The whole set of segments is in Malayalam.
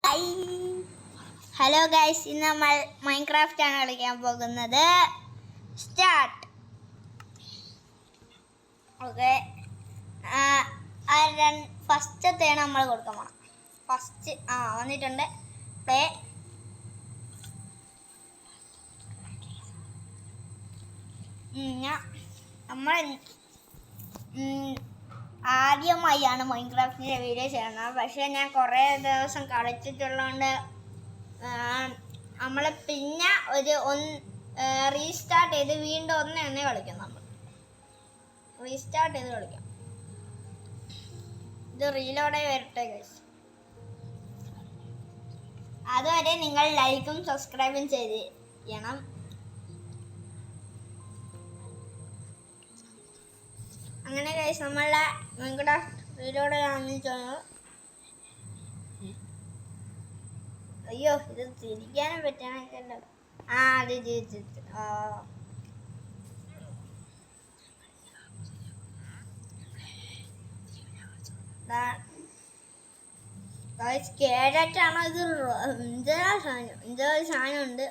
ഹായ് ഹലോ ഗൈസ്, ഇന്ന് നമ്മൾ മൈൻക്രാഫ്റ്റ് ആണ് കളിക്കാൻ പോകുന്നത്. സ്റ്റാർട്ട്. ഓക്കെ, ഫസ്റ്റത്തേണ് നമ്മൾ കൊടുക്കാൻ പോണം. ഫസ്റ്റ് വന്നിട്ടുണ്ട്. പ്ലേ. നമ്മൾ ആദ്യമായാണ് മൈൻക്രാഫ്റ്റിൻ്റെ വീഡിയോ ചെയ്യുന്നത്. പക്ഷേ ഞാൻ കുറേ ദിവസം കളിച്ചിട്ടുള്ളതുകൊണ്ട് നമ്മൾ പിന്നെ റീസ്റ്റാർട്ട് ചെയ്ത് വീണ്ടും ഒന്ന് തന്നെ കളിക്കാം. നമ്മൾ റീസ്റ്റാർട്ട് ചെയ്ത് കളിക്കാം. ഇത് റീലോഡേ വരട്ടെ ഗൈസ്. അതുവരെ നിങ്ങൾ ലൈക്കും സബ്സ്ക്രൈബും ചെയ്യണം. അങ്ങനെ ഗൈസ്, നമ്മളുടെ മൈൻക്രാഫ്റ്റ് റീലോഡ് കാണിച്ചാണ്. അയ്യോ, ഇത് തിരിക്കാനും പറ്റണല്ലോ. അത് കേരറ്റാണോ ഇത്? എന്തോ സാധനം ഉണ്ട്.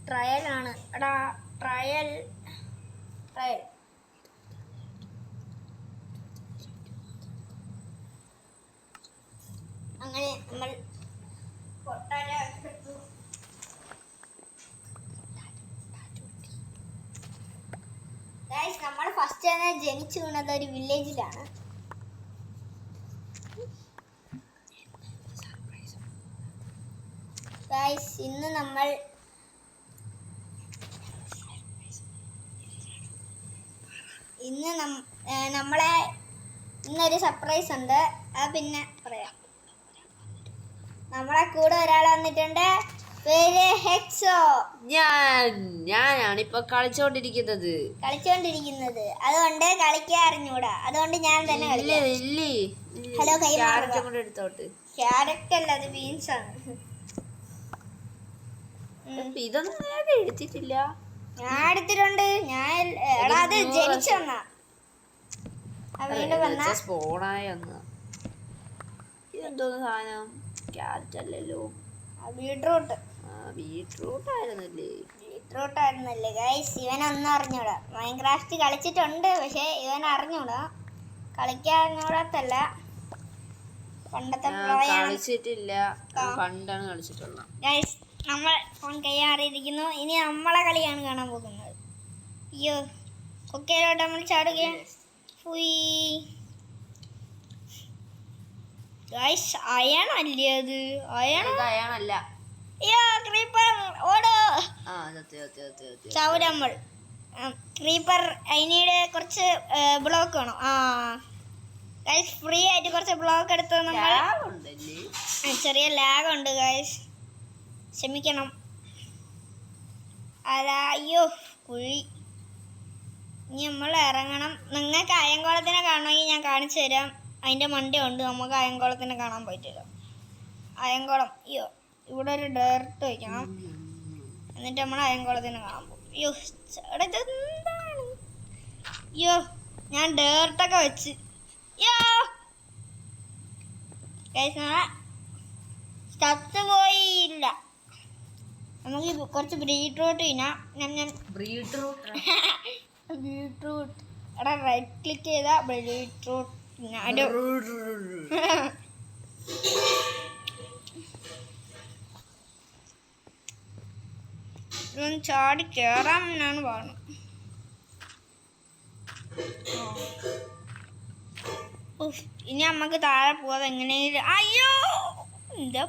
ട്രയലാണ് എടാ, ട്രയൽ. അങ്ങനെ നമ്മൾ നമ്മൾ ഫസ്റ്റ് തന്നെ ജനിച്ചു വീണത് ഒരു വില്ലേജിലാണ്. ഇന്ന് നമ്മളെ ഇന്നൊരു സർപ്രൈസ് ഉണ്ട്. അത് പിന്നെ പറയാം. നമ്മളെ കൂടെ ഒരാൾ വന്നിട്ടുണ്ട്. പേര് ഹെക്സോ. ഞാനാണ് ഇപ്പൊ കളിച്ചോണ്ടിരിക്കുന്നത്. അതുകൊണ്ട് കളിക്കാൻ അറിഞ്ഞൂടാ. അതുകൊണ്ട് ഞാൻ തന്നെ ഹലോ, എടുത്തോട്ട്. ക്യാരറ്റ് അല്ല, അത് ബീൻസ് ആണ്. ഇതൊന്നും എടുത്തിട്ടില്ല. ഞാൻ എടുത്തിട്ടുണ്ട്. അത് ജനിച്ചു വന്നാ സ്പോണായി വന്ന. ഇതെന്തോന്ന് സാധനം? ക്യാരറ്റ് അല്ലല്ലോ, ബീട്രൂട്ട് ആയിരുന്നല്ലേ ഗൈസ്. ഇവനൊന്നും അറിഞ്ഞൂടാ. മൈൻക്രാഫ്റ്റ് കളിച്ചിട്ടുണ്ട്, പക്ഷെ ഇവൻ അറിഞ്ഞൂടാ. കളിക്കാൻ അറിഞ്ഞൂടാത്തല്ല, പണ്ടത്തെ കളിച്ചിട്ടില്ല. പണ്ടാണ് കളിച്ചിട്ടുള്ളത്. ഗൈസ്, നമ്മൾ ഫോൺ കയ്യാറിയിരിക്കുന്നു. ഇനി നമ്മളെ കളിയാണ് കാണാൻ പോകുന്നത്. അയ്യോ, കൊക്കയിലോട്ട് നമ്മൾ ചാടുകയാണ്. അയണല്ലേ അത്? അയണല്ല. ചൗരമ്മൾ ക്രീപ്പർ. അതിനീട് കുറച്ച് ബ്ലോക്ക് വേണം. ഗൈസ്, ഫ്രീ ആയിട്ട് കുറച്ച് ബ്ലോക്ക് എടുത്ത് നമ്മൾ ചെറിയ ലാഗ് ഉണ്ട് ഗൈസ്, ക്ഷമിക്കണം. അയ്യോ, കുഴി. ഇനി നമ്മൾ ഇറങ്ങണം. നിങ്ങൾക്ക് അയങ്കോളത്തിനെ കാണണമെങ്കിൽ ഞാൻ കാണിച്ചു തരാം. അതിൻ്റെ മണ്ടയുണ്ട്. നമുക്ക് അയങ്കോളത്തിനെ കാണാൻ പറ്റില്ല. അയങ്കോളം. അയ്യോ, ഇവിടെ ഒരു ഡേർട്ട് വയ്ക്കണം. എന്നിട്ട് നമ്മൾ അയങ്കോളത്തിനെ കാണാൻ പോകും. അയ്യോ, ഇതെന്താണ്? അയ്യോ, ഞാൻ ഡേർട്ടൊക്കെ വെച്ച്. ചത്ത് പോയില്ല. നമുക്ക് കുറച്ച് ബീട്രൂട്ട് തിന്നാം. ബീട്രൂട്ട് എടാ, റൈറ്റ് ക്ലിക്ക് ചെയ്താൽ ബീട്രൂട്ട്. ചാടി കേറാൻ എന്നാണ് പറഞ്ഞത്. ഇനി നമ്മക്ക് താഴെ പോവാതെ എങ്ങനെയും. അയ്യോ, എന്റെ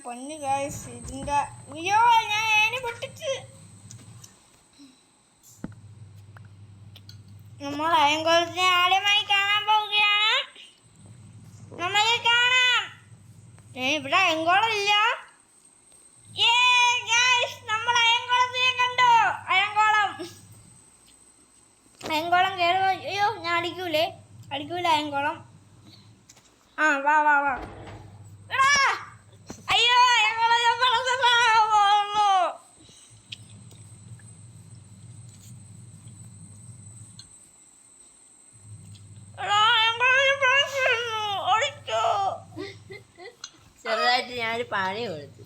പൊന്നു ഗൈസ്, ഇതിന്റെ അയ്യോ, ഞാൻ ഏനെ പൊട്ടിച്ച്. നമ്മൾ അയങ്കോളത്തിനെ ആദ്യമായി കാണാൻ പോവുകയാണ്. നമുക്ക് കാണാം. ഇവിടെ അയങ്കോളം ഇല്ല. നമ്മൾ അയങ്കോളത്തിനെ കണ്ടു. അയങ്കോളം കയറുക. അയ്യോ, ഞാൻ അടിക്കൂല അയങ്കോളം. വാ. അയ്യോ, അയങ്കോളം ചൂടായിട്ട് ഞാനൊരു പഴയ കൊടുത്തു.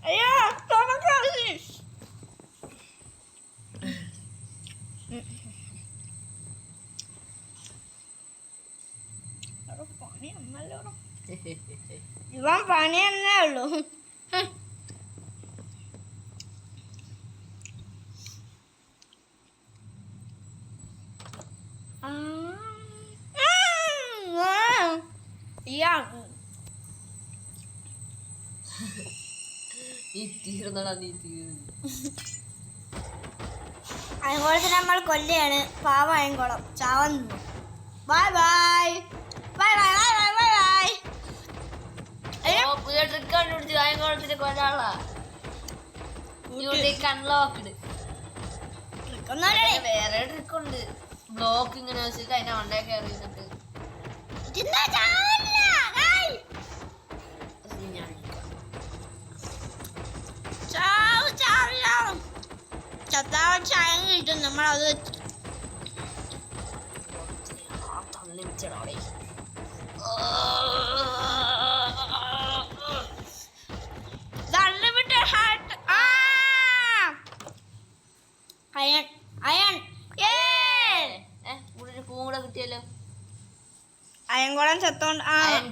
അയ്യോ തുറക്കാതെ. ഇവൻ പണി തന്നെ ഉള്ളൂ. നീ തീർന്നടാ, നീ തീർന്നു. അയങ്കോളത്തിന് നമ്മൾ കൊല്ലയാണ്. പാവ അയങ്കോളം ചാവൻ. Bye bye bye bye bye bye bye bye. പുതിയ ട്രിക്ക് കണ്ടുപിടിച്ച് കായംകുളത്തിന് കൊല്ലാളാ. അൺലോക്ക്ഡ്. വേറെ ട്രിക്ക് ഉണ്ട്. ബ്ലോക്ക് ഇങ്ങനെ വെച്ചിട്ട് അതിനെ മണ്ടേ കയറി ഇരുന്നിട്ട് ചായം കിട്ടും. നമ്മളത് അയൺ അയൺ കൂടെ കിട്ടിയല്ലോ. അയൻകുളം ചത്തോണ്ട്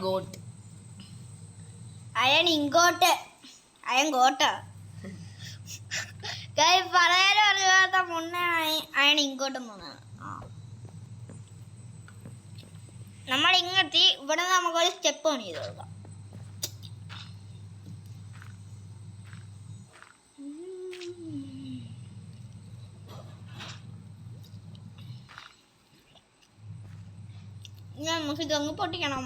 ഗോട്ട് അയൺ ഇങ്ങോട്ട് അയൺ കോട്ട പറയാനും അറിയാത്ത മുന്നേ അയൺ ഇങ്ങോട്ട് പോന്നാണ്. നമ്മൾ ഇങ്ങെത്തി. ഇവിടെ നമുക്കൊരു സ്റ്റെപ്പ് ഓൺ ചെയ്ത് കൊടുക്കാം. നമുക്ക് ഇതൊന്ന് പൊട്ടിക്കണം.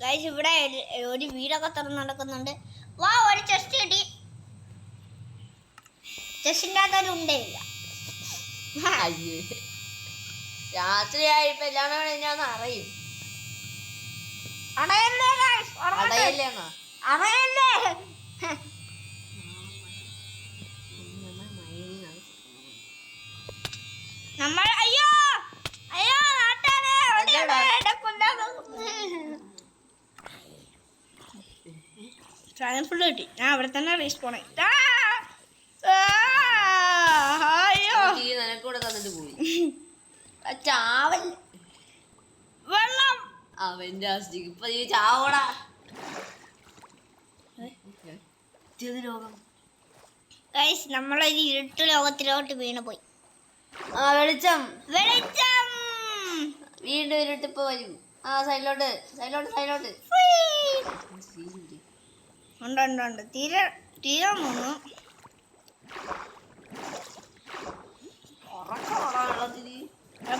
ഗൈസ് ഇവിടെ ഒരു വീടൊക്കെ തുറന്ന് നടക്കുന്നുണ്ട്. വാ, ഒരു ചെസ്റ്റ് കിട്ടി. ചെസ്റ്റിൻ്റെ അകത്തൊരു ഉണ്ടയില്ല. രാത്രിയായപ്പോ എല്ലാം ഞാൻ അറിയും. അടയല്ലേ ഗൈസ്, അടയില്ലേന്നാ അടയല്ലേ. നമ്മൾ അയ്യോ അയ്യോ നാട്ടാനെ ഫുള്ള് കിട്ടി. ഞാൻ അവിടെ തന്നെ റീസ്പോൺ ആയി. അയ്യോ നിനക്കൂടെ തന്നിട്ട് പോയി. ചാവൽ വെള്ളം അവന്റെ ഇപ്പൊ നീ ചാവോടാ. ലോകം ഗൈസ് നമ്മളൊരു ഇരുട്ട് ലോകത്തിലോട്ട് വീണ് പോയി. വെളിച്ചം വെളിച്ചം വീണ്ടും ഇരുട്ടിപ്പോ വരും. സൈഡിലോട്ട് സൈഡിലോട്ട് സൈഡിലോട്ട് ഉണ്ട് ഉണ്ട് ഉണ്ട്. തീരെ തീരെ മൂന്നു.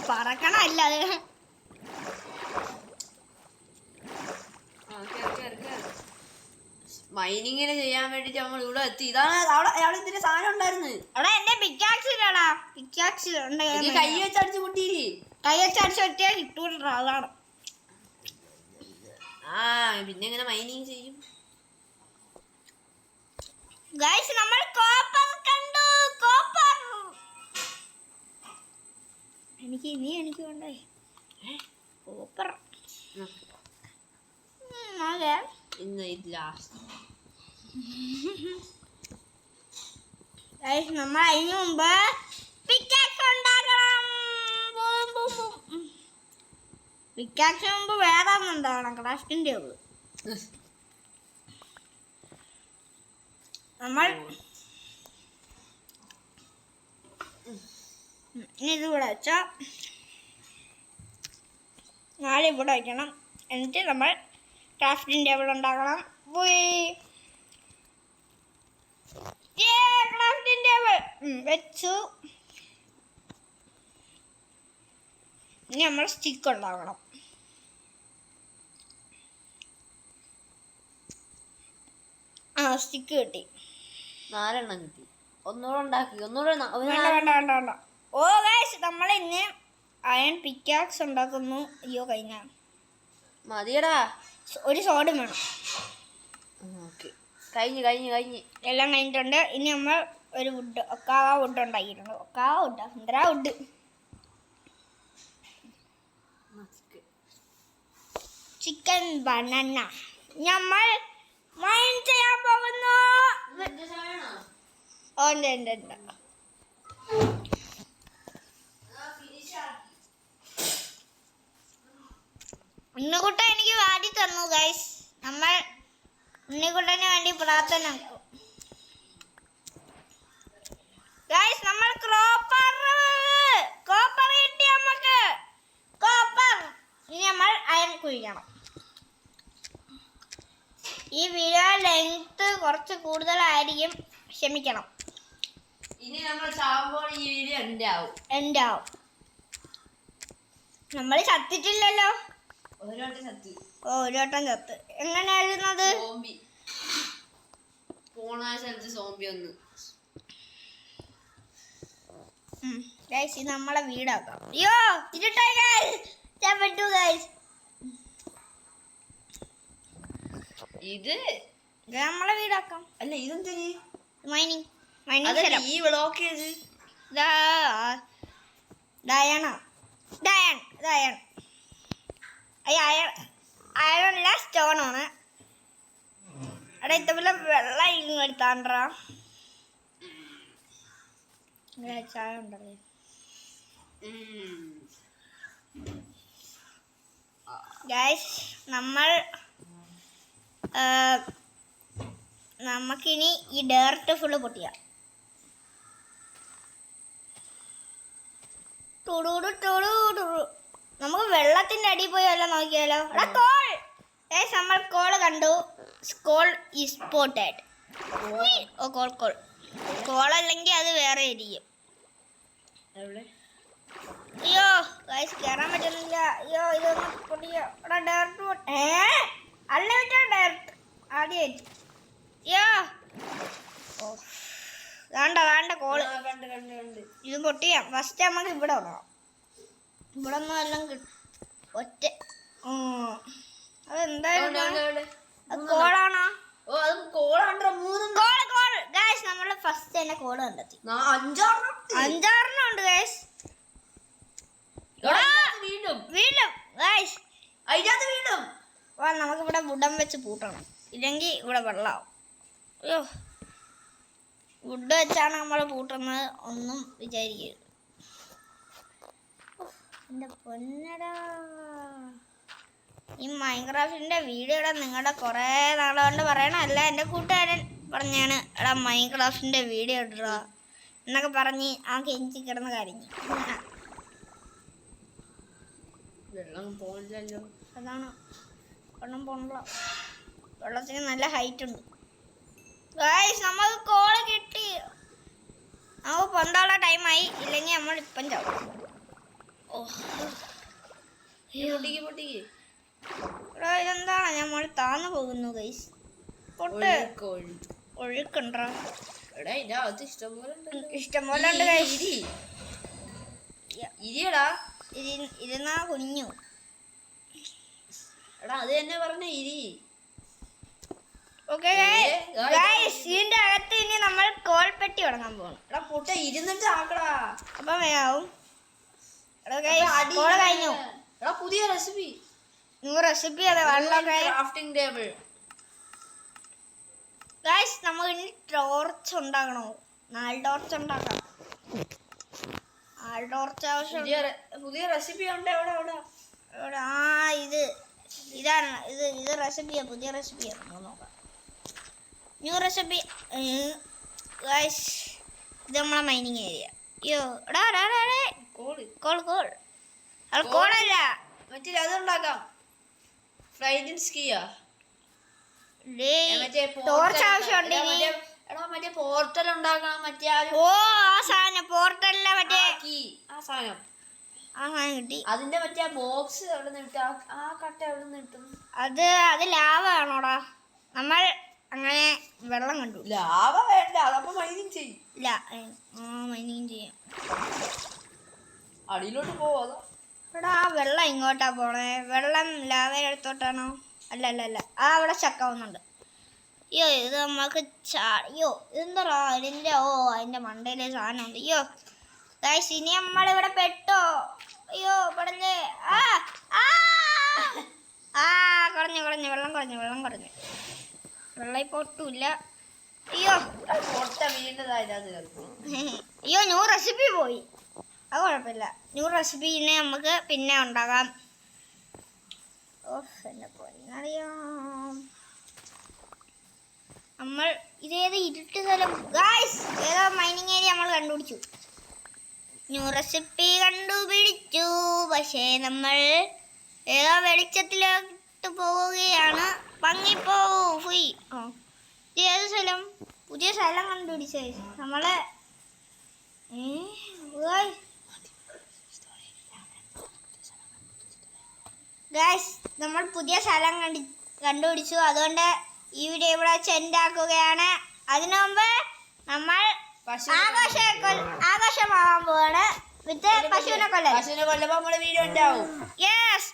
പറക്കണല്ല അത്. മൈനിങ്ങിന് ചെയ്യാൻ വേണ്ടിട്ട് നമ്മൾ ഇവിടെ എത്തി. ഇതാണ് അവിടെ ഇതിന്റെ സാധനം ഉണ്ടായിരുന്നു. അവിടെ എന്റെ പിക്കാക്സിലാടാ. പിക്കാക്സ് കൈ വെച്ചടിച്ച് പൊട്ടിയില്ലേ? കൈ വെച്ചടിച്ച് ഒറ്റ കിട്ടൂല. അതാണ്. പിന്നെ എങ്ങനെ മൈനിങ് ചെയ്യും? ഗൈസ് നമ്മൾ കോപ്പർ കണ്ടു. കോപ്പർ എനിക്ക് വേണ്ടേ കോപ്പർ. അതെ ഇന്ന് ഇത് ലാസ്റ്റ്. ഗൈസ് നമ്മൾ അതിന് മുമ്പ് പിക്കാക്സ് ഉണ്ടാക്കണം. പിക്കാക്സിന് മുമ്പ് വേറെ ഒന്നുണ്ടാവണം. Crafting table. നമ്മൾ ഇനി ഇത് ഇവിടെ വെച്ചാൽ നാളെ ഇവിടെ വയ്ക്കണം. എന്നിട്ട് നമ്മൾ ക്രാഫ്റ്റിംഗ് ടേബിൾ ഉണ്ടാക്കണം. ക്രാഫ്റ്റിംഗ് ടേബിൾ വെച്ചു. ഇനി നമ്മൾ സ്റ്റിക്ക് ഉണ്ടാക്കണം. സ്റ്റിക്ക് കിട്ടി. 4 എണ്ണം കിട്ടി. ഒന്നുകൂടെ ഉണ്ടാക്കി. ഒന്നുകൂടെ വേണ്ട വേണ്ട വേണ്ട. ഓ ഗൈസ് നമ്മൾ ഇന്ന് അയൺ പിക്കാക്സ് ഉണ്ടാക്കുന്നു. അയ്യോ കഴിഞ്ഞ മതിയടാ. ഒരു സോഡും വേണം. ഓക്കെ കഴിഞ്ഞ് കഴിഞ്ഞ് കഴിഞ്ഞ് എല്ലാം കഴിഞ്ഞിട്ടുണ്ട്. ഇനി നമ്മൾ ഒരു വുഡ് ഒക്കാവ വുഡ് ഉണ്ടാക്കിയിട്ടുണ്ട്. ഒക്കാവ വുഡ് എന്തരാ വുഡ്. ചിക്കൻ ബനാന നമ്മൾ മൈൻ ചെയ്യാൻ പോകുന്നു. ഉണ്ട് ഉണ്ട് ഉണ്ട്. ഉണ്ണിക്കുട്ട എനിക്ക് വാടി തന്നു ഗൈസ്. നമ്മൾ ഉണ്ണിക്കുട്ടന് വേണ്ടി പ്രാർത്ഥന ഗൈസ്. നമ്മൾ കോപ്പർ കിട്ടി നമുക്ക്. കോപ്പർ. ഇനി നമ്മൾ അയൺ കുഴിക്കണം. ഈ വീഡിയോ ലെങ്ത് കുറച്ച് കൂടുതലായിരിക്കും, ക്ഷമിക്കണം. ഇനി നമ്മൾ ചാവുമ്പോൾ ഈ വീഡിയോ എൻ്റെ ആവും. നമ്മൾ ചത്തിട്ടില്ലല്ലോ. ഒരു വട്ടം ചത്ത്. എങ്ങനെ എഴുതുന്നത്? സോംബി ഒന്ന് ഗൈസ് ഇത് നമ്മളെ വീടാക്കാം. അയ്യോ ഇരുട്ടായി ഗൈസ്. ഞാൻ പെട്ടു ഗൈസ്. ഇത് നമ്മളെ വീടാക്കാം. അല്ല ഇതെന്താ മൈനിങ് ഈ ബ്ലോക്ക് ചെയ്ത് അയണല്ല സ്റ്റോണാണ്. അവിടെ ഇതുപോലെ വെള്ളം എടുത്താണ്ടാ ചായ ഉണ്ടല്ലേ. ഗൈസ് നമുക്കിനി ഈ ഡേർട്ട് ഫുള്ള് പൊട്ടിയാം. നമുക്ക് വെള്ളത്തിന്റെ അടിയിൽ പോയി വല്ലതും നോക്കിയാലോ. കോൾ ഗൈസ് നമ്മൾ കോൾ കണ്ടു. Coal is spotted. ഓ കോൾ അല്ലെങ്കിൽ അത് വേറെ ഇരിക്കും. അയ്യോ ഗൈസ് കയറാൻ പറ്റുന്നില്ല. അയ്യോ ഇതൊന്നും പൊട്ടിയോ. ഡയറക്റ്റ് അൺലിമിറ്റഡ് ഡയറക്റ്റ് ആദ്യമായിട്ട്. അയ്യോ ഓ വേണ്ട കോള് ഇത് പൊട്ടിയാം. ഫസ്റ്റ് നമുക്ക് ഇവിടെ വന്നോ. ഇവിടെ ഒന്നും എല്ലാം കിട്ടും. ഒറ്റ അതെന്തായാലും കോളാണോ? ഗൈസ് നമ്മള് ഫസ്റ്റ് തന്നെ കോള് കണ്ടെത്തി. 5-6 ഉണ്ട് ഗൈസ്. വീണ്ടും ഗൈസ് നമുക്കിവിടെ വുഡം വെച്ച് പൂട്ടണം, ഇല്ലെങ്കിൽ ഇവിടെ വെള്ളമാവും. അയ്യോ വുഡ് വെച്ചാണ് നമ്മൾ പൂട്ടുന്നത്. ഒന്നും വിചാരിക്കരുത്. എൻ്റെ പൊന്നടാ. ഈ മൈൻക്രാഫ്റ്റിൻ്റെ വീഡിയോയുടെ നിങ്ങളുടെ കുറേ നാളുകൊണ്ട് പറയണമല്ല, എൻ്റെ കൂട്ടുകാരൻ പറഞ്ഞാണ് എടാ മൈൻക്രാഫ്റ്റിൻ്റെ വീഡിയോ ഇടാ എന്നൊക്കെ പറഞ്ഞ് ആ കെഞ്ചി കിടന്ന് കരഞ്ഞു. വെള്ളം പോകില്ലല്ലോ. അതാണ് വെള്ളം പോണല്ലോ. വെള്ളത്തിന് നല്ല ഹൈറ്റ് ഉണ്ട്. ഗൈസ് നമുക്ക് കോള് കിട്ടി. നമുക്ക് പൊന്താനുള്ള ടൈമായി, ഇല്ലെങ്കിൽ നമ്മൾ ഇപ്പം ചാവും. ഇതെന്താണ് നമ്മൾ താന്നു പോകുന്നു ഗൈസ്. ഒഴുക്കുണ്ടോ? ഇഷ്ടംപോലെ ഉണ്ട് ഗൈസ്. ഇരുന്നാ കുഞ്ഞു. എടാ അത് തന്നെ പറഞ്ഞ ഇരി. ഓക്കേ ഗൈസ് ഇതിന്റെ അകത്ത് ഇനി നമ്മൾ കോൾപ്പെട്ടി തുടങ്ങാൻ പോകണം. എടാ പൊട്ട ഇരുന്നിട്ട് ആക്കടാ. അപ്പം വേവും. കോള് കഴിഞ്ഞു. എടാ പുതിയ റെസിപ്പി. റെസിപ്പി അതെ വെള്ളമൊക്കെ. Crafting table. ഗൈസ് നമുക്ക് ഇനി ടോർച്ച് ഉണ്ടാക്കണോ? 4 ടോർച്ച് ഉണ്ടാക്കാം. 4 ടോർച്ച് ആവശ്യം. പുതിയ റെസിപ്പി ഉണ്ട്. എവിടെ ഇതാണ് ഇത് റെസിപ്പിയാ. പുതിയ റെസിപ്പിയാ. നോക്കാം. New recipe. ഗൈസ് ഇത് നമ്മളെ മൈനിങ് ഏരിയ. അയ്യോ കോളല്ല മറ്റേ അതുണ്ടാക്കാം. ഫ്രൈഡ് സ്കിയാ. ടോർച്ച് ആവശ്യമുണ്ട്. എടാ മറ്റേ പോർട്ടൽ ഉണ്ടാക്കണം. മറ്റേ ആ സാധനം പോർട്ടലിലെ മറ്റേ ആ സാധനം കിട്ടി. അതിന്റെ മറ്റേ ബോക്സ് എവിടെ നിന്ന് കിട്ടും? ആ കട്ട എവിടെ നിന്ന് കിട്ടും? അത് ലാവ ആണോടാ? നമ്മൾ അങ്ങനെ വെള്ളം കണ്ടു. ലാവ വേണ്ട, അതപ്പോ മൈനിങ് ചെയ്യും. ഇല്ല മൈനിങ് ചെയ്യാം. അടിയിലോട്ട് പോവാ. എടാ ആ വെള്ളം ഇങ്ങോട്ടാ പോണേ. വെള്ളം ലാവയുടെ അടുത്തോട്ടാണോ? അല്ല അവിടെ ചക്കാവുന്നുണ്ട്. അയ്യോ ഇത് നമുക്ക് അയ്യോ ഇതെന്തോ ഇതിൻ്റെ അതിൻ്റെ മണ്ടയിലെ സാധനം ഉണ്ട്. അയ്യോ ഗൈസ് ഇനി നമ്മളിവിടെ പെട്ടോ. അയ്യോ പടല്ലേ. ആ ആ ആ കുറഞ്ഞു വെള്ളം കുറഞ്ഞു വെള്ളം ഇപ്പോൾ ഒട്ടുമില്ല. അയ്യോ മുട്ട വീണ്ടതായിട്ട് അയ്യോ ന്യൂ റെസിപ്പി പോയി. അത് കുഴപ്പമില്ല. ന്യൂ റെസിപ്പിനെ നമുക്ക് പിന്നെ ഉണ്ടാക്കാം. ഓഫ് എന്നെ പൊന്നറിയാം. നമ്മൾ ഇതേത് ഇരുട്ട് സ്ഥലം ഗായ്സ് ഏതോ മൈനിങ് ഏരിയ നമ്മൾ കണ്ടുപിടിച്ചു. ന്യൂ റെസിപ്പി കണ്ടുപിടിച്ചു. പക്ഷേ നമ്മൾ ഏതോ വെളിച്ചത്തിലോട്ട് പോവുകയാണ്. ഭംഗിപ്പോവും പോയി. ഇതേത് സ്ഥലം? പുതിയ സ്ഥലം കണ്ടുപിടിച്ചേ നമ്മളെ. ഗായ്സ് നമ്മൾ പുതിയ സ്ഥലം കണ്ടുപിടിച്ചു. അതുകൊണ്ട് ഈ വീഡിയോ ഇവിടെ ചെൻഡാക്കുകയാണ്. അതിനു മുമ്പ് നമ്മൾ ആഘോഷമാവാൻ പോവാണ്. വിത്ത് പശുവിനെ കൊല്ലം. വീഡിയോ ഉണ്ടാവും. യെസ്